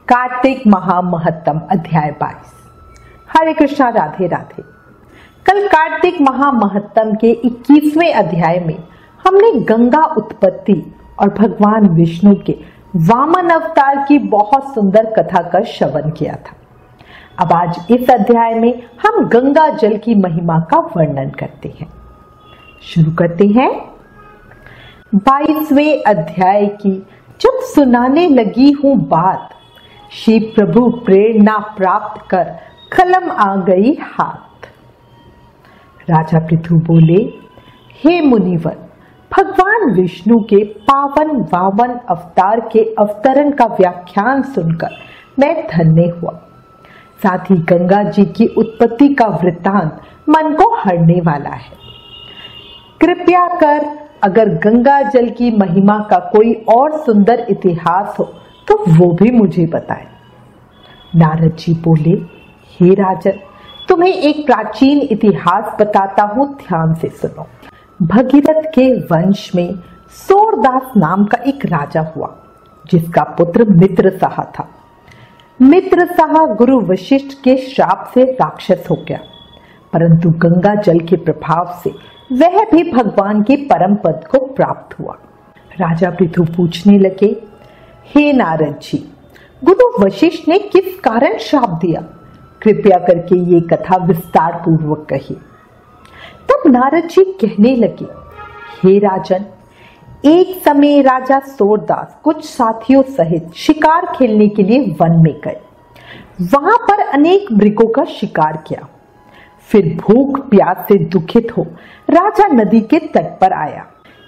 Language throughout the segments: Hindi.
कार्तिक महामहत्तम अध्याय 22। हरे कृष्णा, राधे राधे। कल कार्तिक महामहत्तम के 21वें अध्याय में हमने गंगा उत्पत्ति और भगवान विष्णु के वामन अवतार की बहुत सुंदर कथा का श्रवण किया था। अब आज इस अध्याय में हम गंगा जल की महिमा का वर्णन करते हैं। शुरू करते हैं। 22वें अध्याय की जब सुनाने लगी हूं बात, शिव प्रभु प्रेरणा प्राप्त कर कलम आ गई हाथ। राजा पृथु बोले, हे मुनिवर, भगवान विष्णु के पावन वामन अवतार के अवतरण का व्याख्यान सुनकर मैं धन्य हुआ। साथ ही गंगा जी की उत्पत्ति का वृत्तांत मन को हरने वाला है। कृपया कर अगर गंगा जल की महिमा का कोई और सुंदर इतिहास हो तो वो भी मुझे बताएं। नारद जी बोले, हे राजन, तुम्हें एक प्राचीन इतिहास बताता हूं, ध्यान से सुनो। भगीरथ के वंश में सूरदास नाम का एक राजा हुआ, जिसका पुत्र मित्रसाह था। मित्रसाह गुरु वशिष्ठ के श्राप से राक्षस हो गया, परंतु गंगा जल के प्रभाव से वह भी भगवान के परम पद को प्राप्त हुआ। राजा पृथु पूछने लगे, हे नारद जी, गुरु वशिष्ठ ने किस कारण श्राप दिया? कृपया करके ये कथा विस्तार पूर्वक कहिए। तब नारद जी कहने लगे, हे राजन, एक समय राजा सूरदास कुछ साथियों सहित शिकार खेलने के लिए वन में गए। वहां पर अनेक मृगों का शिकार किया। फिर भूख प्यास से दुखित हो राजा नदी के तट पर आया।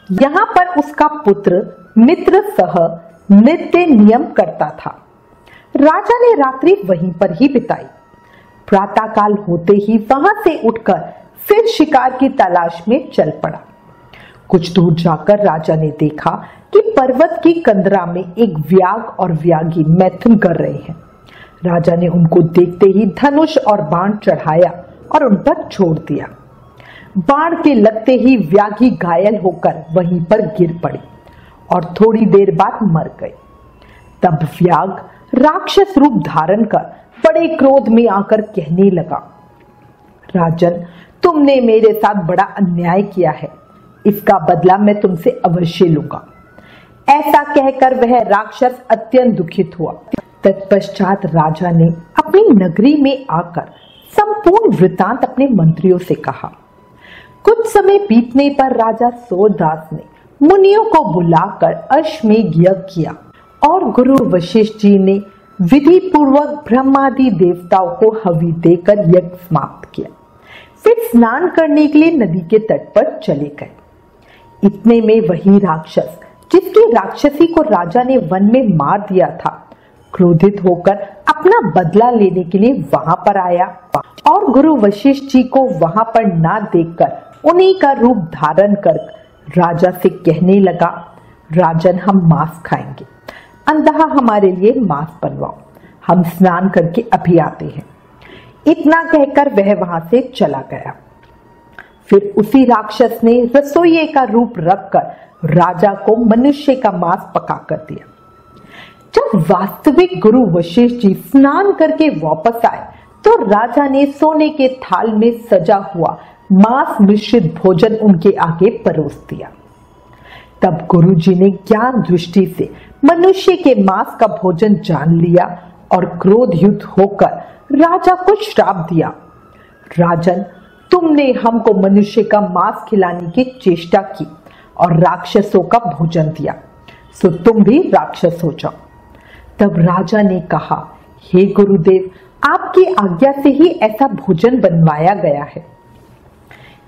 यहाँ पर उसका पुत्र मित्रसह नित्य नियम करता था। राजा ने रात्रि वहीं पर ही बिताई। प्रातःकाल होते ही वहां से उठकर फिर शिकार की तलाश में चल पड़ा। कुछ दूर जाकर राजा ने देखा कि पर्वत की कंदरा में एक व्याघ्र और व्याघी मैथुन कर रहे हैं। राजा ने उनको देखते ही धनुष और बाण चढ़ाया और उन पर छोड़ दिया। बाण के लगते ही व्याघी घायल होकर वहीं पर गिर पड़ी और थोड़ी देर बाद मर गई। तब व्याघ्र राक्षस रूप धारण कर बड़े क्रोध में आकर कहने लगा, राजन, तुमने मेरे साथ बड़ा अन्याय किया है, इसका बदला मैं तुमसे अवश्य लूंगा। ऐसा कहकर वह राक्षस अत्यंत दुखित हुआ। तत्पश्चात राजा ने अपनी नगरी में आकर संपूर्ण वृत्तांत अपने मंत्रियों से कहा। कुछ समय बीतने पर राजा सूरदास ने मुनियों को बुलाकर अश्वमेध यज्ञ किया और गुरु वशिष्ठ जी ने विधि पूर्वक ब्रह्मादि देवताओं को हवि देकर यज्ञ समाप्त किया। फिर स्नान करने के लिए नदी के तट पर चले गए। इतने में वही राक्षस, जिसकी राक्षसी को राजा ने वन में मार दिया था, क्रोधित होकर अपना बदला लेने के लिए वहां पर आया और गुरु वशिष्ठ जी को वहां पर ना देखकर उन्हीं का रूप धारण कर राजा से कहने लगा, राजन, हम मांस खाएंगे, अंततः हमारे लिए मांस बनवाओ, हम स्नान करके अभी आते हैं। इतना कहकर वह वहां से चला गया। फिर उसी राक्षस ने रसोइये का रूप रखकर राजा को मनुष्य का मांस पका कर दिया। जब वास्तविक गुरु वशिष्ठ जी स्नान करके वापस आए तो राजा ने सोने के थाल में सजा हुआ मांस मिश्रित भोजन उनके आगे परोस दिया। तब गुरु जी ने ज्ञान दृष्टि से मनुष्य के मांस का भोजन जान लिया और क्रोधयुक्त होकर राजा को श्राप दिया, राजन, तुमने हमको मनुष्य का मांस खिलाने की चेष्टा की और राक्षसों का भोजन दिया, सो तुम भी राक्षस हो जाओ। तब राजा ने कहा, हे गुरुदेव, आपकी आज्ञा से ही ऐसा भोजन बनवाया गया है।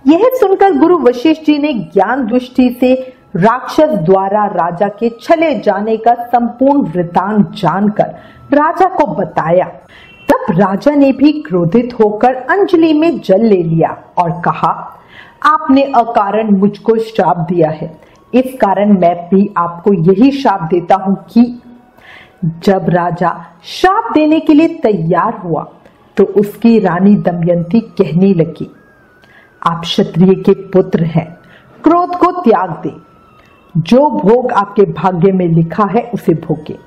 यह सुनकर गुरु वशिष्ठ जी ने ज्ञान दृष्टि से राक्षस द्वारा राजा के छले जाने का संपूर्ण वृत्तांत जानकर राजा को बताया। तब राजा ने भी क्रोधित होकर अंजलि में जल ले लिया और कहा, आपने अकारण मुझको श्राप दिया है, इस कारण मैं भी आपको यही श्राप देता हूं कि जब राजा श्राप देने के लिए तैयार हुआ तो उसकी रानी दमयंती कहने लगी, आप क्षत्रिय के पुत्र हैं, क्रोध को त्याग दे, जो भोग आपके भाग्य में लिखा है उसे भोगे।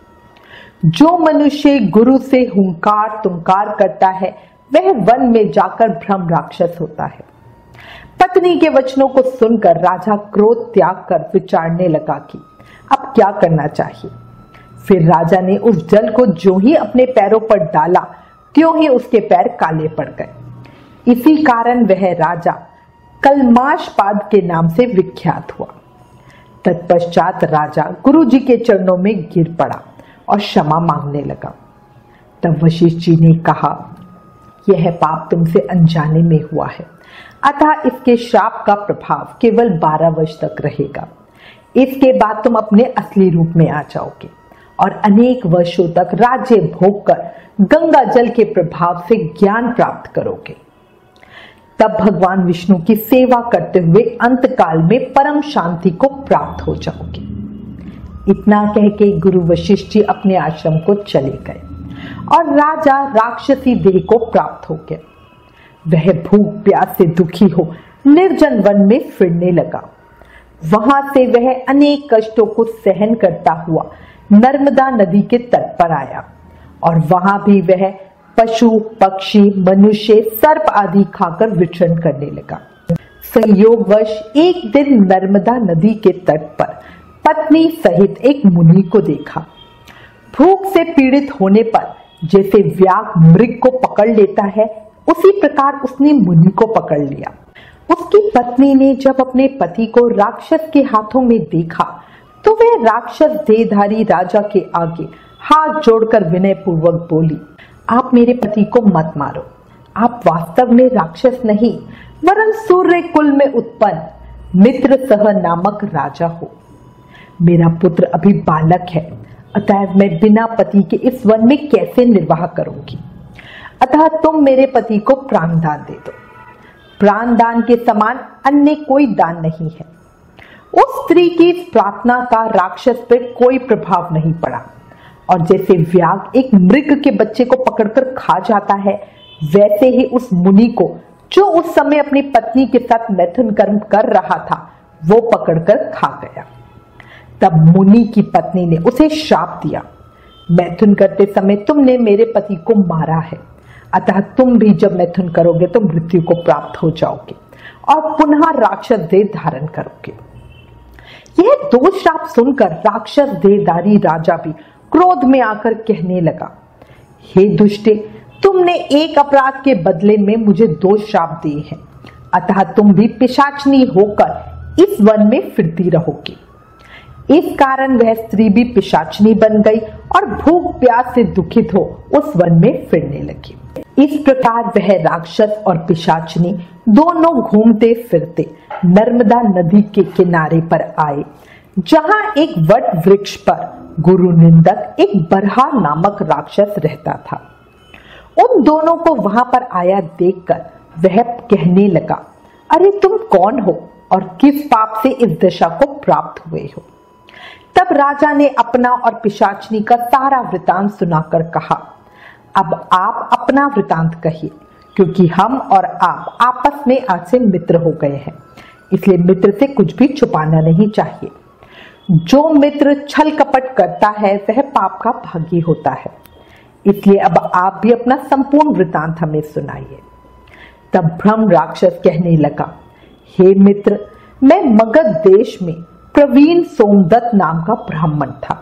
जो मनुष्य गुरु से हुंकार तुंकार करता है वह वन में जाकर भ्रम राक्षस होता है। पत्नी के वचनों को सुनकर राजा क्रोध त्याग कर विचारने लगा कि अब क्या करना चाहिए। फिर राजा ने उस जल को जो ही अपने पैरों पर डाला त्यों ही उसके पैर काले पड़ गए। इसी कारण वह राजा कलमाशपाद के नाम से विख्यात हुआ। तत्पश्चात राजा गुरु जी के चरणों में गिर पड़ा और क्षमा मांगने लगा। तब वशिष्ठ जी ने कहा, यह पाप तुमसे अनजाने में हुआ है, अतः इसके श्राप का प्रभाव केवल 12 वर्ष तक रहेगा। इसके बाद तुम अपने असली रूप में आ जाओगे और अनेक वर्षों तक राज्य भोग कर गंगा जल के प्रभाव से ज्ञान प्राप्त करोगे। तब भगवान विष्णु की सेवा करते हुए अंतकाल में परम शांति को प्राप्त हो जाओगे। इतना कह के गुरु वशिष्ठ जी अपने आश्रम को चले गए और राजा राक्षसी देह को प्राप्त हो गया। वह भूख प्यास से दुखी हो निर्जन वन में फिरने लगा। वहां से वह अनेक कष्टों को सहन करता हुआ नर्मदा नदी के तट पर आया और वहां भी वह पशु पक्षी मनुष्य सर्प आदि खाकर विचरण करने लगा। संयोगवश एक दिन नर्मदा नदी के तट पर पत्नी सहित एक मुनि को देखा। भूख से पीड़ित होने पर जैसे व्याघ्र मृग को पकड़ लेता है उसी प्रकार उसने मुनि को पकड़ लिया। उसकी पत्नी ने जब अपने पति को राक्षस के हाथों में देखा तो वह राक्षस देहधारी राजा के आगे हाथ जोड़कर विनय पूर्वक बोली, आप मेरे पति को मत मारो। आप वास्तव में राक्षस नहीं वरन सूर्य कुल में उत्पन्न मित्र सह नामक राजा हो। मेरा पुत्र अभी बालक है, अतएव मैं बिना पति के इस वन में कैसे निर्वाह करूंगी। अतः तुम मेरे पति को प्राण दान दे दो। प्राण दान के समान अन्य कोई दान नहीं है। उस स्त्री की इस प्रार्थना का राक्षस पर कोई प्रभाव नहीं पड़ा और जैसे व्याघ्र एक मृग के बच्चे को पकड़कर खा जाता है वैसे ही उस मुनि को जो उस समय अपनी पत्नी के साथ मैथुन कर्म कर रहा था वो पकड़कर खा गया। तब मुनि की पत्नी ने उसे श्राप दिया, मैथुन करते समय तुमने मेरे पति को मारा है, अतः तुम भी जब मैथुन करोगे तो मृत्यु को प्राप्त हो जाओगे और पुनः राक्षस देह धारण करोगे। यह 2 श्राप सुनकर राक्षस देहधारी राजा भी क्रोध में आकर कहने लगा, हे दुष्टे, तुमने एक अपराध के बदले में मुझे 2 श्राप दिए हैं, अतः तुम भी पिशाचनी होकर इस वन में फिरती रहोगी। इस कारण वह स्त्री भी पिशाचनी बन गई और भूख प्यास से दुखित हो उस वन में फिरने लगी। इस प्रकार वह राक्षस और पिशाचनी दोनों घूमते फिरते नर्मदा नदी के किनारे पर आए, जहां एक वट वृक्ष पर गुरु निंदक एक बरहा नामक राक्षस रहता था। उन दोनों को वहां पर आया देखकर वह कहने लगा, अरे तुम कौन हो और किस पाप से इस दशा को प्राप्त हुए हो। तब राजा ने अपना और पिशाचनी का सारा वृतांत सुनाकर कहा, अब आप अपना वृतांत कहिए, क्योंकि हम और आप आपस में आज से मित्र हो गए हैं, इसलिए मित्र से कुछ भी छुपाना नहीं चाहिए। जो मित्र छल कपट करता है वह पाप का भागी होता है, इसलिए अब आप भी अपना संपूर्ण वृतांत हमें सुनाइए। तब ब्रह्म राक्षस कहने लगा, हे मित्र, मैं मगध देश में प्रवीण सोमदत्त नाम का ब्राह्मण था।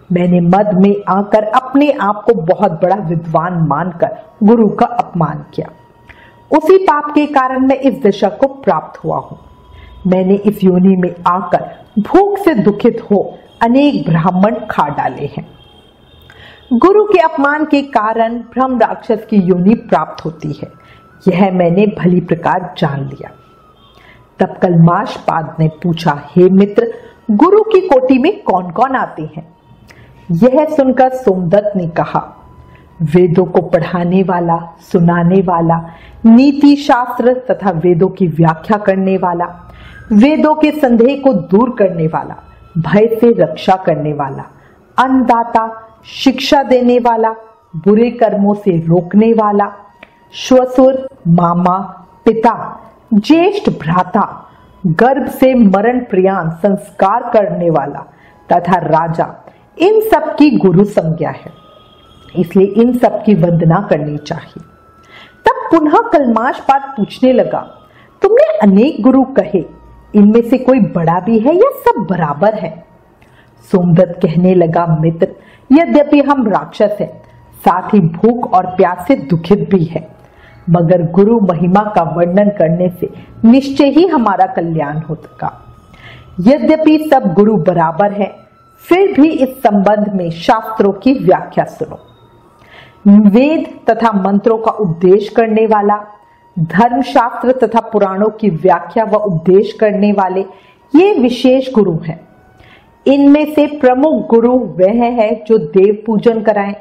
मैंने मद में आकर अपने आप को बहुत बड़ा विद्वान मानकर गुरु का अपमान किया। उसी पाप के कारण मैं इस दशा को प्राप्त हुआ हूं। मैंने इस योनि में आकर भूख से दुखित हो अनेक ब्राह्मण खा डाले हैं। गुरु के अपमान के कारण ब्रह्म राक्षस की योनि प्राप्त होती है, यह मैंने भली प्रकार जान लिया। तब कलमाशपाद ने पूछा, हे मित्र, गुरु की कोटि में कौन कौन आते हैं। यह सुनकर सोमदत्त ने कहा, वेदों को पढ़ाने वाला, सुनाने वाला, नीति शास्त्र तथा वेदों की व्याख्या करने वाला, वेदों के संदेह को दूर करने वाला, भय से रक्षा करने वाला, अन्नदाता, शिक्षा देने वाला, बुरे कर्मों से रोकने वाला, श्वशुर, मामा, पिता, ज्येष्ठ भ्राता, गर्भ से मरण प्रयाण संस्कार करने वाला तथा राजा, इन सब की गुरु संज्ञा है, इसलिए इन सब की वंदना करनी चाहिए। तब पुनः कलमाशपाद पूछने लगा, तुमने अनेक गुरु कहे, इनमें से कोई बड़ा भी है या सब बराबर है? सोमदत्त कहने लगा, मित्र, यद्यपि हम राक्षस हैं, साथ ही भूख और प्यास से दुखित भी है, मगर गुरु महिमा का वर्णन करने से निश्चय ही हमारा कल्याण होगा। यद्यपि सब गुरु बराबर है, फिर भी इस संबंध में शास्त्रों की व्याख्या सुनो। वेद तथा मंत्रों का उपदेश करने वाला, धर्मशास्त्र तथा पुराणों की व्याख्या व उपदेश करने वाले, ये विशेष गुरु हैं। इनमें से प्रमुख गुरु वह है जो देव पूजन कराएं,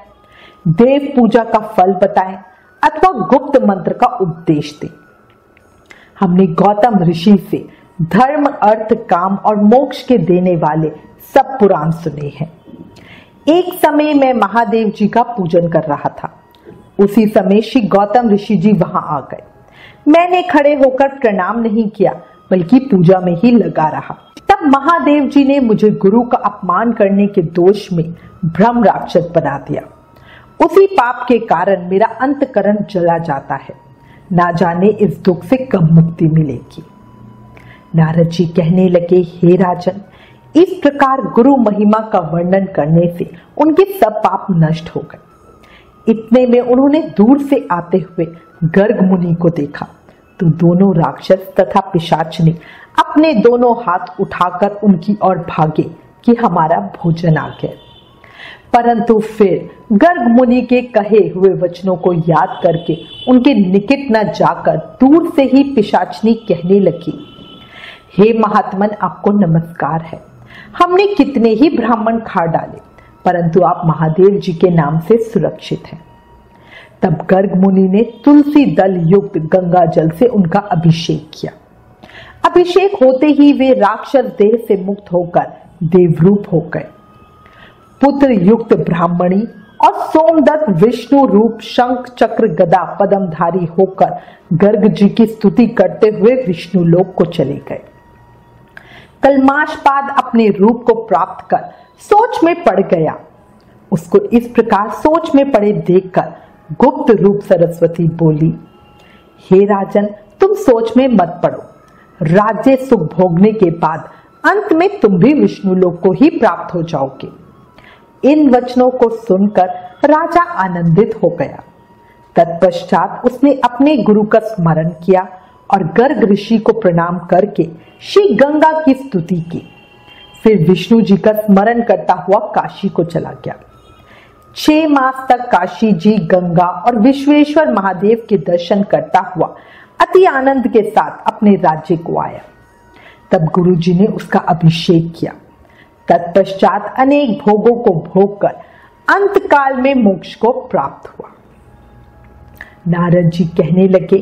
देव पूजा का फल बताएं अथवा गुप्त मंत्र का उपदेश दे। हमने गौतम ऋषि से धर्म, अर्थ, काम और मोक्ष के देने वाले सब पुराण सुने हैं। एक समय मैं महादेव जी का पूजन कर रहा था। उसी समय श्री गौतम ऋषि जी वहां आ गए। मैंने खड़े होकर प्रणाम नहीं किया, बल्कि पूजा में ही लगा रहा। तब महादेव जी ने मुझे गुरु का अपमान करने के दोष में भ्रम राक्षस बना दिया। उसी पाप के कारण मेरा अंतकरण जला जाता है। ना जाने इस दुख से कब मुक्ति मिलेगी। नारद जी कहने लगे, हे राजन, इस प्रकार गुरु महिमा का वर्णन करने से उनके सब पाप नष्ट हो गए। इतने में उन्होंने दूर से आते हुए गर्ग मुनि को देखा तो दोनों राक्षस तथा पिशाच ने अपने दोनों हाथ उठाकर उनकी ओर भागे कि हमारा भोजन आ गया। परंतु फिर गर्ग मुनि के कहे हुए वचनों को याद करके उनके निकट न जाकर दूर से ही पिशाचनी कहने लगी, हे महात्मन, आपको नमस्कार है। हमने कितने ही ब्राह्मण खा डाले, परंतु आप महादेव जी के नाम से सुरक्षित हैं। तब गर्ग मुनि ने तुलसी दल युक्त गंगा जल से उनका अभिषेक किया। अभिषेक होते ही वे राक्षस देह से मुक्त होकर देवरूप हो गए। पुत्र युक्त ब्राह्मणी और सोमदत्त विष्णु रूप शंख चक्र गदा पद्मधारी होकर गर्ग जी की स्तुति करते हुए विष्णु लोक को चले गए। कलमाशपाद अपने रूप को प्राप्त कर सोच में पड़ गया। उसको इस प्रकार सोच में पड़े देखकर गुप्त रूप सरस्वती बोली, हे राजन, तुम सोच में मत पड़ो। राज्य सुख भोगने के बाद अंत में तुम भी विष्णु लोक को ही प्राप्त हो जाओगे। इन वचनों को सुनकर राजा आनंदित हो गया। तत्पश्चात उसने अपने गुरु का स्मरण किया और गर्ग ऋषि को प्रणाम करके श्री गंगा की स्तुति की। फिर विष्णु जी का स्मरण करता हुआ काशी को चला गया। 6 मास तक काशी जी, गंगा और विश्वेश्वर महादेव के दर्शन करता हुआ अति आनंद के साथ अपने राज्य को आया। तब गुरु जी ने उसका अभिषेक किया। तत्पश्चात अनेक भोगों को भोग कर अंत काल में मोक्ष को प्राप्त हुआ। नारद जी कहने लगे,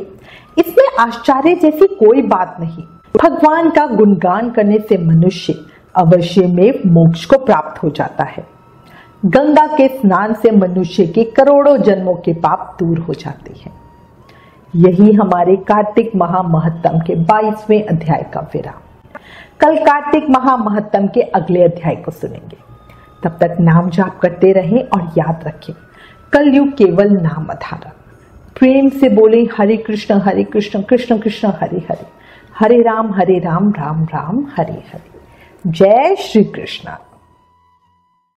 इसमें आश्चर्य जैसी कोई बात नहीं। भगवान का गुणगान करने से मनुष्य अवश्य में मोक्ष को प्राप्त हो जाता है। गंगा के स्नान से मनुष्य के करोड़ों जन्मों के पाप दूर हो जाते हैं। यही हमारे कार्तिक महामहत्तम के 22वें अध्याय का विराम। कल कार्तिक महामहत्तम के अगले अध्याय को सुनेंगे। तब तक नाम जाप करते रहें और याद रखें, कलयुग केवल नाम आधार। प्रेम से बोले, हरे कृष्ण कृष्ण कृष्ण हरे हरे, हरे राम राम राम हरे हरे। जय श्री कृष्ण।